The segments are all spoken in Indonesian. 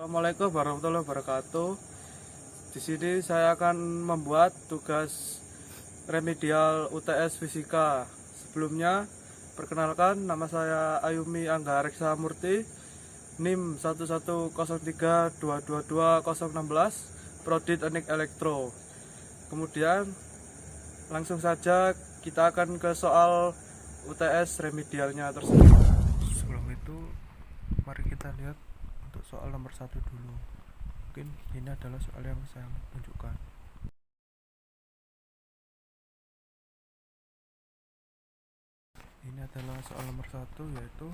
Assalamualaikum warahmatullahi wabarakatuh. Di sini saya akan membuat tugas remedial UTS Fisika. Sebelumnya, perkenalkan nama saya Ayumi Angga Reksa Murti, NIM 11032222016, Prodi Teknik Elektro. Kemudian langsung saja kita akan ke soal UTS remedialnya tersebut. Sebelum itu, mari kita lihat untuk soal nomor 1 dulu. Mungkin ini adalah soal yang saya tunjukkan. Ini adalah soal nomor 1, yaitu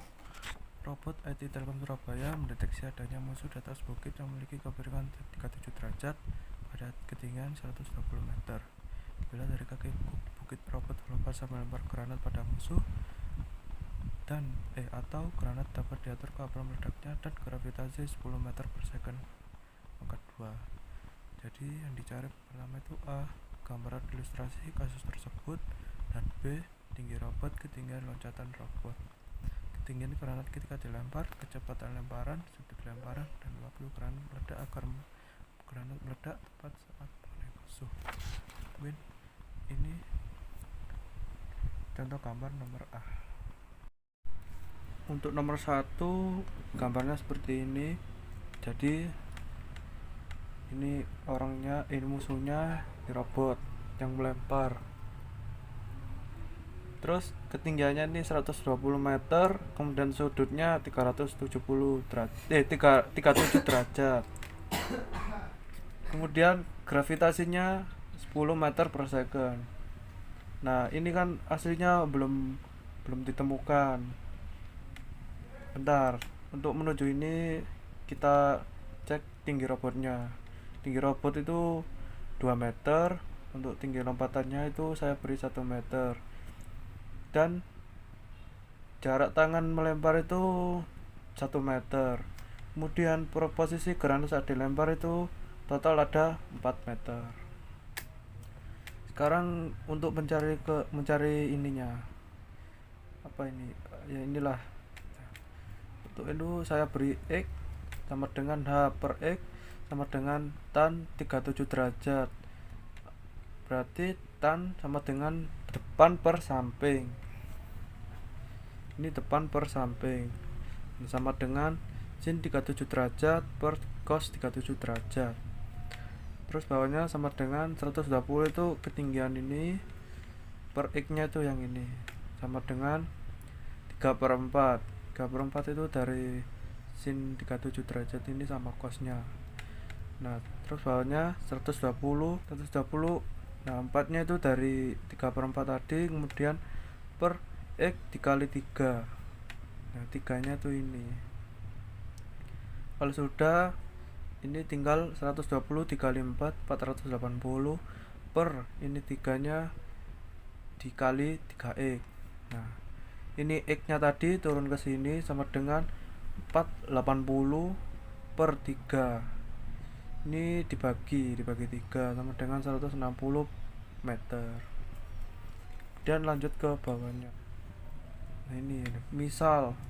robot IT Telkom Surabaya mendeteksi adanya musuh di atas bukit yang memiliki kepiringan 37 derajat pada ketinggian 120 meter. Bila dari kaki bukit robot melompat sambil melempar granat pada musuh dan atau granat dapat diatur kapan meledaknya dan gravitasi 10 meter per second. Angka 2. Jadi yang dicari pertama itu A, gambaran ilustrasi kasus tersebut, dan B, tinggi robot, ketinggian loncatan robot, ketinggian granat ketika dilempar, kecepatan lemparan, sudut lemparan, dan waktu granat meledak agar granat meledak tepat saat oleh musuh. Ini contoh gambar nomor A. Untuk nomor 1 gambarnya seperti ini. Jadi ini orangnya, ini musuhnya, di robot yang melempar. Terus ketinggiannya ini 120 meter, kemudian sudutnya 370 derajat, 37 derajat. Kemudian gravitasinya 10 meter per second. Nah, ini kan aslinya belum ditemukan. Bentar, untuk menuju ini kita cek tinggi robotnya. Tinggi robot itu 2 meter, untuk tinggi lompatannya itu saya beri 1 meter. Dan jarak tangan melempar itu 1 meter. Kemudian posisi granat saat dilempar itu total ada 4 meter. Sekarang untuk mencari ininya. Apa ini? Ya inilah. Untuk itu saya beri X sama dengan H per X sama dengan tan 37 derajat. Berarti tan sama dengan depan per samping. Ini depan per samping. Ini sama dengan sin 37 derajat per cos 37 derajat. Terus bawahnya sama dengan 120 itu ketinggian ini per X nya itu yang ini sama dengan 3 per 4. 3 per 4 itu dari sin 37 derajat ini sama cosnya. Nah, terus bawahnya 120. Nah, 4 nya itu dari 3 per 4 tadi, kemudian per X dikali 3. Nah, 3 nya tuh ini. Kalau sudah, ini tinggal 120 dikali 4, 480 per ini 3 nya dikali 3X. Nah, ini X nya tadi turun ke sini sama dengan 480 per 3. Ini dibagi 3 sama dengan 160 meter. Dan lanjut ke bawahnya. Nah, ini misal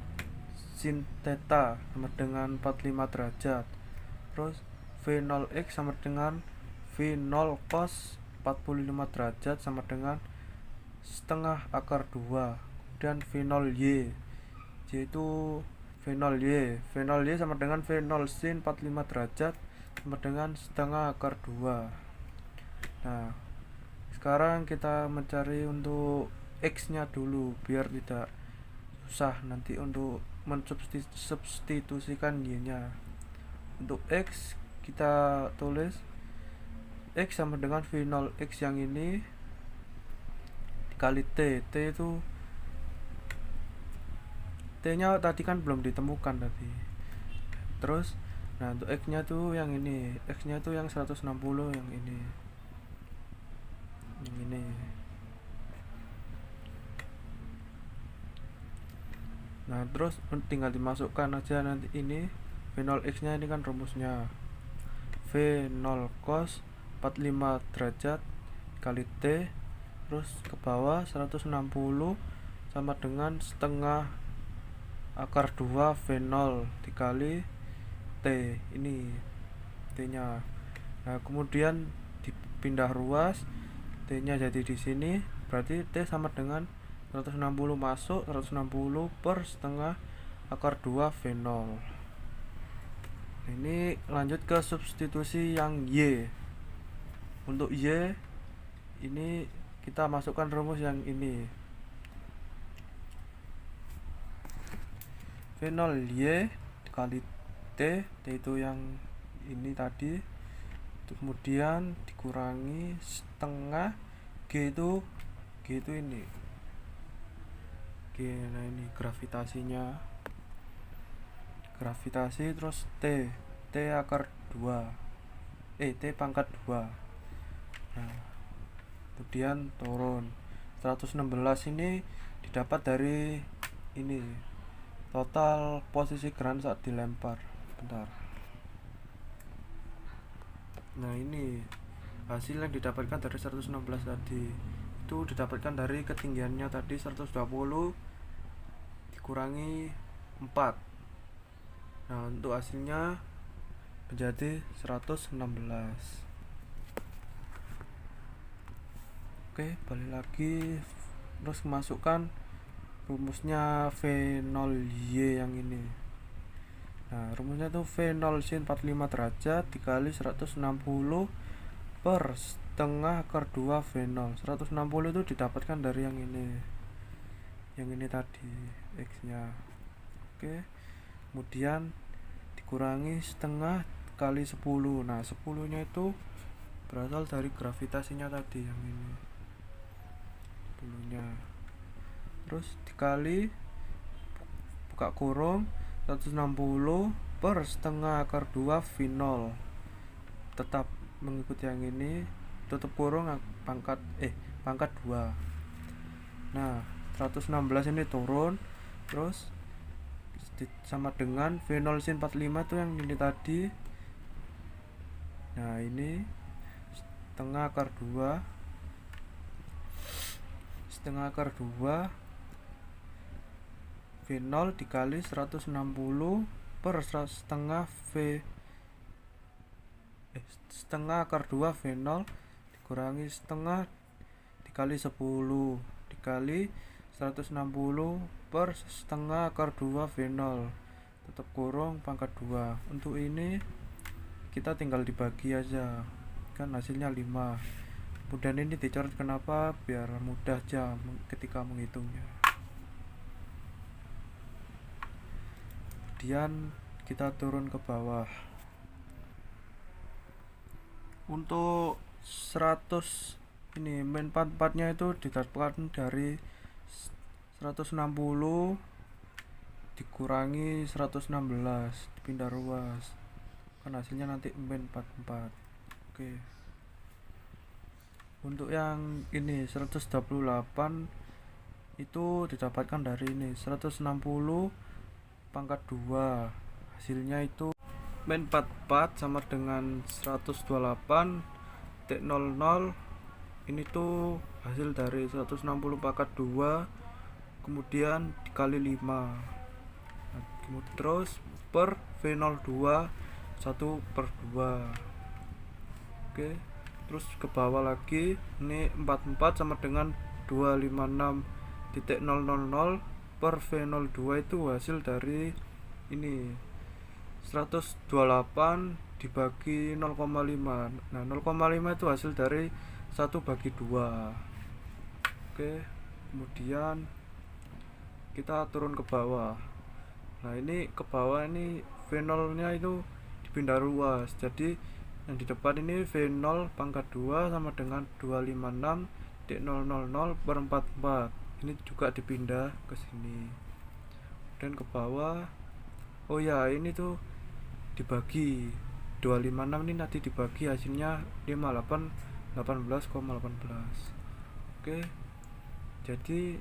sin theta sama dengan 45 derajat. Terus V0x sama dengan V0 cos 45 derajat sama dengan setengah akar 2. Dan V0y yaitu V0y sama dengan V0 sin 45 derajat sama dengan setengah akar 2. Nah, sekarang kita mencari untuk X nya dulu biar tidak susah nanti untuk mensubstitusikan Y nya. Untuk X kita tulis X sama dengan V0x yang ini dikali T. T itu T nya tadi kan belum ditemukan tadi. Terus nah, untuk X nya tuh yang ini. X nya tuh yang 160 yang ini. Yang ini. Nah, terus tinggal dimasukkan aja nanti ini V0x nya ini kan rumusnya V0 cos 45 derajat kali T, terus ke bawah 160 sama dengan setengah akar 2 V0 dikali T ini T nya. Nah kemudian dipindah ruas, T nya jadi di sini, berarti T sama dengan 160 masuk, 160 per setengah akar 2 V0. Ini lanjut ke substitusi yang Y. Untuk Y ini kita masukkan rumus yang ini, V0Y dikali T itu yang ini tadi, kemudian dikurangi setengah G itu ini G. Nah ini gravitasi, terus T akar 2 T pangkat 2. Nah kemudian turun 116 ini didapat dari ini total posisi geran saat dilempar. Bentar. Nah ini hasil yang didapatkan dari 116 tadi, itu didapatkan dari ketinggiannya tadi 120 dikurangi 4. Nah untuk hasilnya menjadi 116. Oke, balik lagi, terus masukkan rumusnya V0Y yang ini. Nah rumusnya itu V0 sin 45 derajat dikali 160 per setengah akar 2 V0. 160 itu didapatkan dari yang ini tadi, X nya. Oke, kemudian dikurangi setengah kali 10. Nah 10 nya itu berasal dari gravitasinya tadi yang ini, 10 nya. Terus dikali buka kurung 160 per setengah akar 2 V0, tetap mengikuti yang ini, tutup kurung pangkat 2. Nah 116 ini turun, terus sama dengan V0 sin 45 itu yang ini tadi. Nah ini setengah akar 2 V0 dikali 160 per setengah akar 2 V0 dikurangi setengah dikali 10 dikali 160 per setengah akar 2 V0, tutup kurung pangkat 2. Untuk ini kita tinggal dibagi aja, kan hasilnya 5. Kemudian ini dicoret, kenapa? Biar mudah aja ketika menghitungnya. Kemudian kita turun ke bawah. Untuk 100 ini main part-partnya itu didapatkan dari 160 dikurangi 116 dipindah ruas, kan hasilnya nanti main 44. Oke, untuk yang ini 128 itu didapatkan dari ini 160 pangkat 2, hasilnya itu min 44 sama dengan 128 T00. Ini tuh hasil dari 160 pangkat 2 kemudian dikali 5. Nah, kemudian terus per V02 1/2. Oke, terus ke bawah lagi, ini 44 sama dengan 256.000 per V02 itu hasil dari ini 128 dibagi 0,5. Nah 0,5 itu hasil dari 1/2. Oke, kemudian kita turun ke bawah. Nah ini ke bawah, ini V0 nya itu dipindah ruas, jadi yang di depan ini V0 pangkat 2 sama dengan 256.000 per 44. Ini juga dipindah ke sini. Dan ke bawah, oh ya ini tuh dibagi 256 ini nanti dibagi hasilnya 18,18. Oke, jadi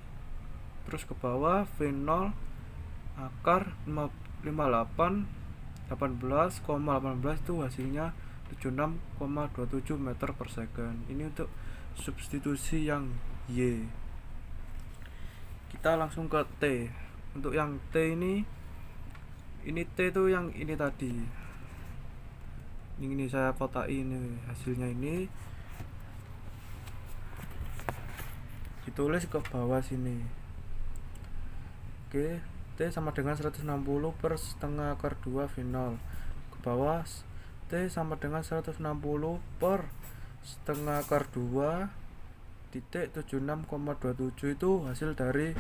terus ke bawah V0 akar 58 18,18 itu hasilnya 76,27 meter per second. Ini untuk substitusi yang Y. Kita langsung ke T. Untuk yang T ini T itu yang ini tadi. Ini saya kotai ini hasilnya, ini ditulis ke bawah sini. Oke, T sama dengan 160 per setengah akar 2 V0. Ke bawah, T sama dengan 160 per setengah akar 2 titik 76,27 itu hasil dari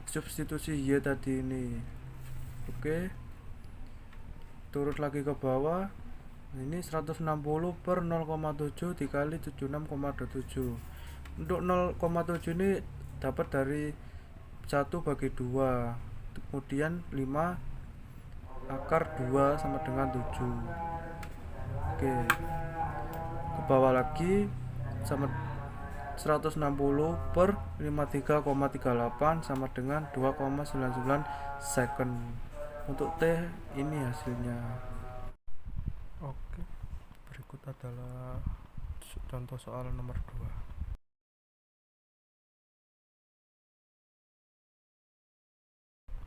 substitusi Y tadi ini. Oke, turun lagi ke bawah, ini 160 per 0,7 dikali 76,27. Untuk 0,7 ini dapat dari 1 bagi 2, kemudian 5 akar 2 sama dengan 7. Oke, ke bawah lagi sama 160 per 53,38 sama dengan 2,99 second. Untuk T ini hasilnya. Oke, berikut adalah contoh soal nomor 2.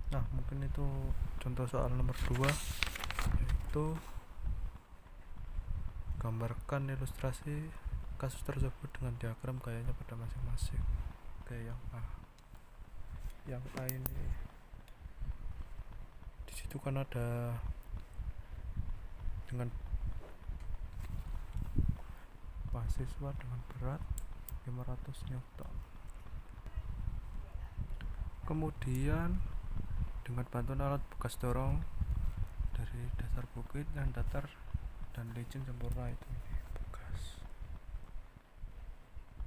Nah, mungkin itu contoh soal nomor 2, yaitu gambarkan ilustrasi kasus tersebut dengan diagram gayanya pada masing-masing. Oke, yang A. Yang A ini di situ kan ada dengan mahasiswa dengan berat 500 Newton. Kemudian dengan bantuan alat bekas dorong dari dasar bukit yang datar dan licin sempurna itu ini bekas.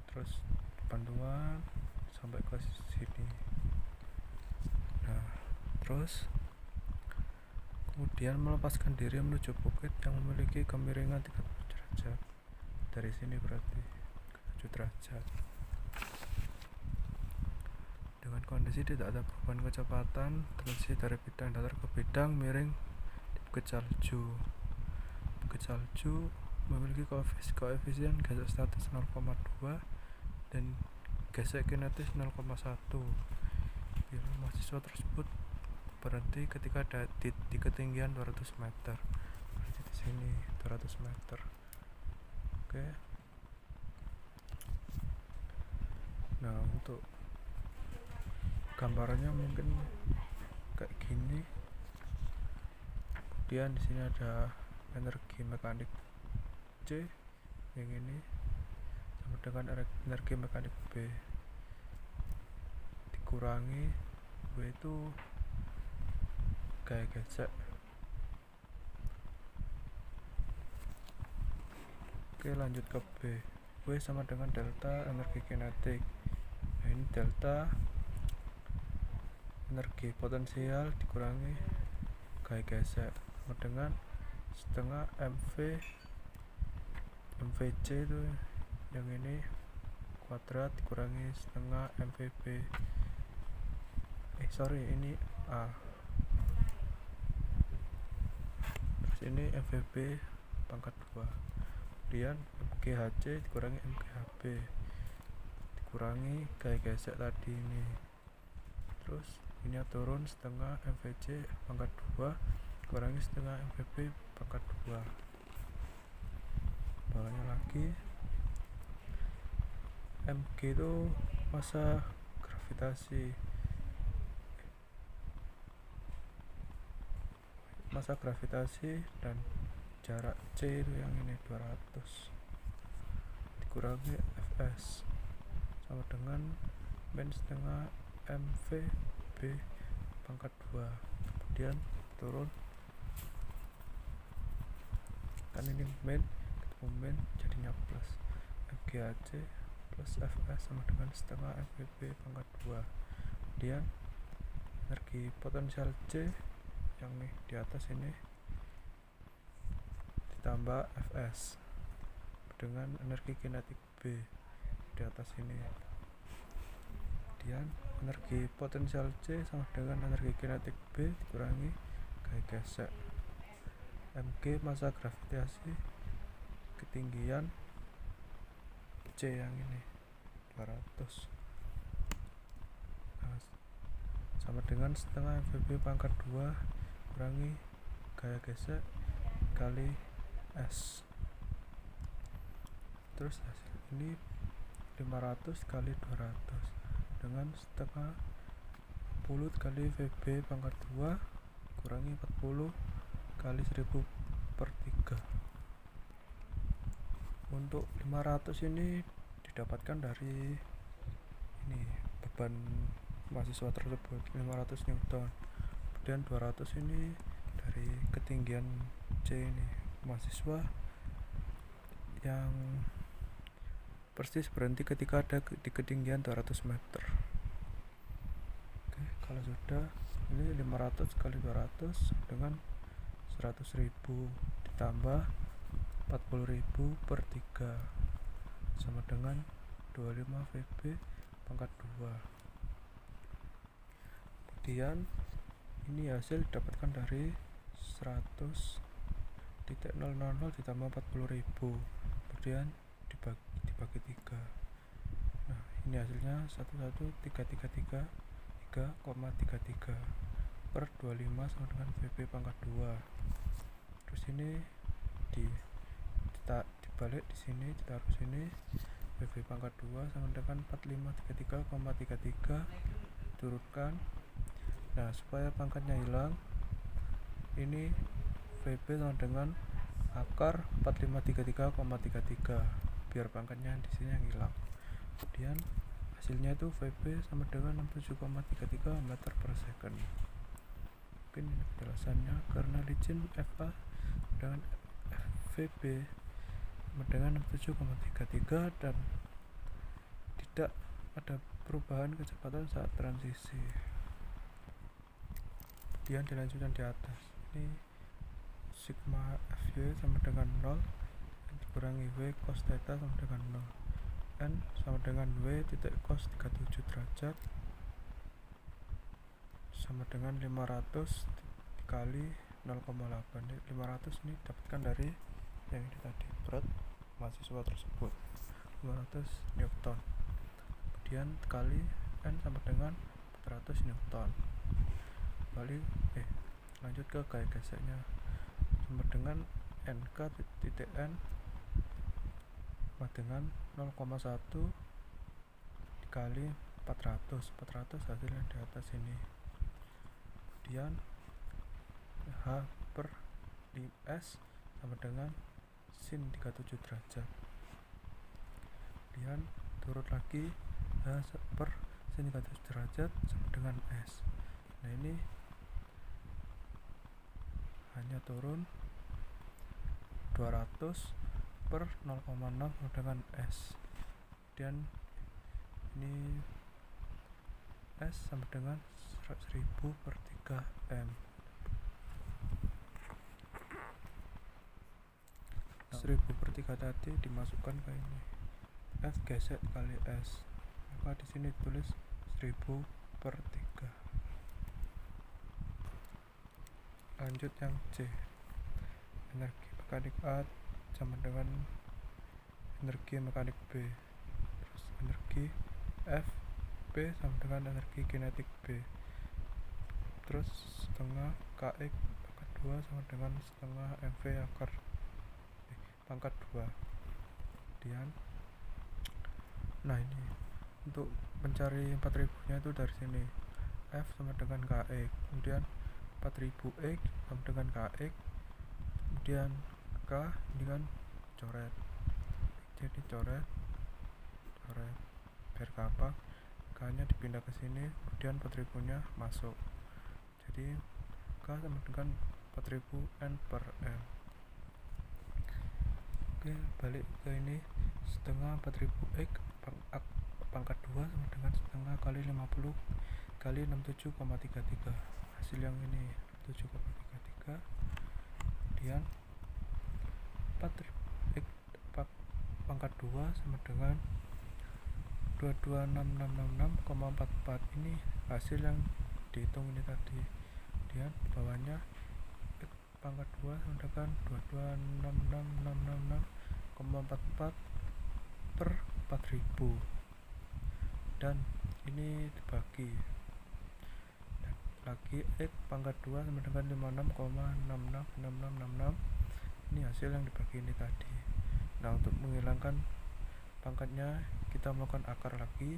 Terus bantuan sampai ke sini. Nah, terus kemudian melepaskan diri menuju bukit yang memiliki kemiringan 30 derajat. Dari sini berarti 7 derajat. Dengan kondisi tidak ada perubahan kecepatan, transisi dari bidang datar ke bidang miring di bukit salju. Bukit salju memiliki koefisien gesek statis 0,2 dan gesek kinetis 0,1. Bila mahasiswa tersebut berhenti ketika ada di ketinggian 200 meter. Berarti di sini 200 meter. Oke. Nah, untuk gambarannya mungkin kayak gini. Kemudian di sini ada energi mekanik C yang ini sama dengan energi mekanik B dikurangi W itu gaya gesek. Oke, lanjut ke B. W sama dengan delta energi kinetik. Nah, ini delta energi potensial dikurangi gaya gesek sama dengan setengah MVC itu yang ini kuadrat dikurangi setengah MVB. Ini A. Terus ini MVB pangkat 2. Kemudian MGHC dikurangi MGHB dikurangi gaya gesek tadi ini. Terus ini turun setengah MVC pangkat 2 kurangi setengah MVB pangkat 2. Bawahnya lagi MG itu massa gravitasi dan jarak C itu yang ini 200 dikurangi Fs sama dengan min setengah MVB pangkat 2. Kemudian turun kan ini min ketemu min jadinya plus MGAC plus Fs sama dengan setengah MVB pangkat 2. Kemudian energi potensial C yang nih di atas ini ditambah Fs dengan energi kinetik B di atas ini. Kemudian energi potensial C sama dengan energi kinetik B dikurangi gaya gesek. Mg massa gravitasi ketinggian C yang ini 200 sama dengan setengah MVB pangkat 2 kurangi gaya gesek kali S. Terus hasil ini 500 kali 200 dengan setengah 40 kali VB pangkat 2 kurangi 40 kali 1000 per 3. Untuk 500 ini didapatkan dari ini beban mahasiswa tersebut 500 Newton. Kemudian 200 ini dari ketinggian C ini mahasiswa yang persis berhenti ketika ada di ketinggian 200 meter. Oke, kalau sudah ini 500 kali 200 dengan 100.000 ditambah 40.000 per 3 sama dengan 25 VB pangkat 2. Kemudian ini hasil didapatkan dari 100.000 ditambah 40.000 kemudian dibagi 3. Nah, ini hasilnya 11333 3,33 per 25 sama dengan VB pangkat 2. Terus ini dibalik di sini, ditaruh sini VB pangkat 2 sama dengan 4533,33 turunkan. Nah, supaya pangkatnya hilang, ini VB sama dengan akar 4533,33 biar pangkatnya di sini yang hilang. Kemudian hasilnya itu VB sama dengan 67,33 meter per second. Mungkin ini penjelasannya karena licin FA dengan VB sama dengan 67,33 dan tidak ada perubahan kecepatan saat transisi. Kemudian dilanjutkan di atas ini sigma FY sama dengan 0 dikurangi W cos theta sama dengan 0, N sama dengan W titik cos 37 derajat sama dengan 500 dikali 0,8. 500 ini dapatkan dari yang ini tadi, berat mahasiswa tersebut 500 Newton. Kemudian kali N sama dengan 400 Newton. Lanjut ke gaya geseknya sama dengan NK titik N sama dengan 0,1 dikali 400 hasilnya di atas ini. Kemudian H per S sama dengan sin 37 derajat. Kemudian turun lagi H per sin 37 derajat sama dengan S. Nah, ini hanya turun 200 per 0,6 dengan S. Kemudian ini S sama dengan 1000 per 3 M. 1000 per 3 tadi dimasukkan ke ini F gesek kali S, maka di sini tulis 1000 per 3. Lanjut yang C, energi mekanik A sama dengan energi mekanik B. Terus energi F B sama dengan energi kinetik B. Terus setengah KX pangkat 2 sama dengan setengah MV akar pangkat 2. Kemudian nah, ini untuk mencari 4000 nya itu dari sini F sama dengan KX, kemudian 4000 X sama dengan KX, kemudian K ini kan coret, jadi coret biar gampang, K nya dipindah ke sini, kemudian 4000 nya masuk, jadi K sama dengan 4000 N per M. Oke, balik ke ini setengah 4000 X pangkat 2 sama dengan setengah kali 50 kali 67,33, hasil yang ini 67,33. Kemudian 4000 X pangkat 2 sama dengan 22666,44, ini hasil yang dihitung ini tadi. Kemudian bawahnya X pangkat 2 sama dengan 22666,44 per 4000 dan ini dibagi, dan lagi X pangkat 2 sama dengan 56,666666, ini hasil yang dibagi ini tadi. Nah, untuk menghilangkan pangkatnya kita melakukan akar lagi.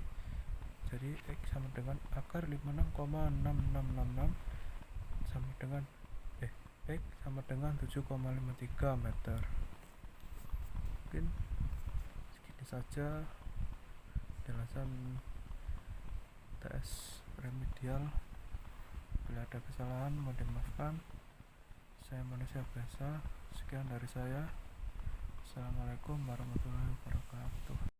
Jadi X sama dengan akar 56,6666 sama dengan X sama dengan 7,53 meter. Mungkin segini saja penjelasan TS remedial. Bila ada kesalahan mohon dimaafkan. Saya manusia biasa. Sekian dari saya. Assalamualaikum warahmatullahi wabarakatuh.